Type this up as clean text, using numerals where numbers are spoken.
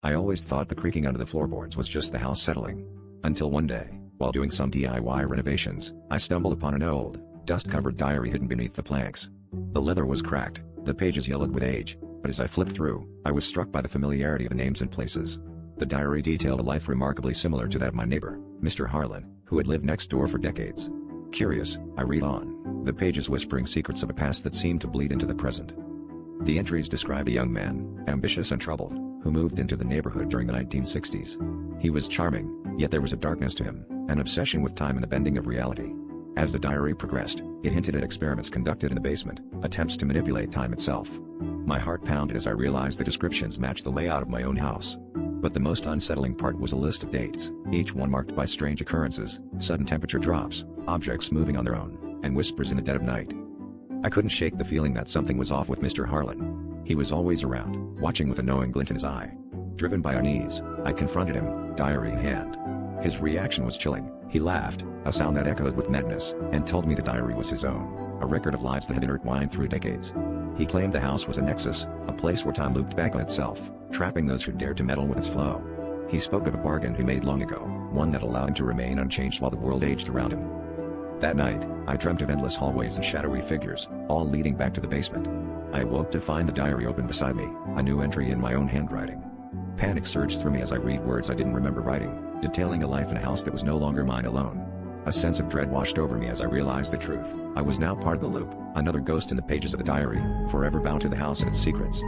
I always thought the creaking under the floorboards was just the house settling. Until one day, while doing some DIY renovations, I stumbled upon an old, dust-covered diary hidden beneath the planks. The leather was cracked, the pages yellowed with age, but as I flipped through, I was struck by the familiarity of the names and places. The diary detailed a life remarkably similar to that of my neighbor, Mr. Harlan, who had lived next door for decades. Curious, I read on, the pages whispering secrets of a past that seemed to bleed into the present. The entries describe a young man, ambitious and troubled, who moved into the neighborhood during the 1960s. He was charming, yet there was a darkness to him, an obsession with time and the bending of reality. As the diary progressed, it hinted at experiments conducted in the basement, attempts to manipulate time itself. My heart pounded as I realized the descriptions matched the layout of my own house. But the most unsettling part was a list of dates, each one marked by strange occurrences, sudden temperature drops, objects moving on their own, and whispers in the dead of night. I couldn't shake the feeling that something was off with Mr. Harlan. He was always around, watching with a knowing glint in his eye. Driven by unease, I confronted him, diary in hand. His reaction was chilling. He laughed, a sound that echoed with madness, and told me the diary was his own, a record of lives that had intertwined through decades. He claimed the house was a nexus, a place where time looped back on itself, trapping those who dared to meddle with its flow. He spoke of a bargain he made long ago, one that allowed him to remain unchanged while the world aged around him. That night, I dreamt of endless hallways and shadowy figures, all leading back to the basement. I awoke to find the diary open beside me, a new entry in my own handwriting. Panic surged through me as I read words I didn't remember writing, detailing a life in a house that was no longer mine alone. A sense of dread washed over me as I realized the truth. I was now part of the loop, another ghost in the pages of the diary, forever bound to the house and its secrets.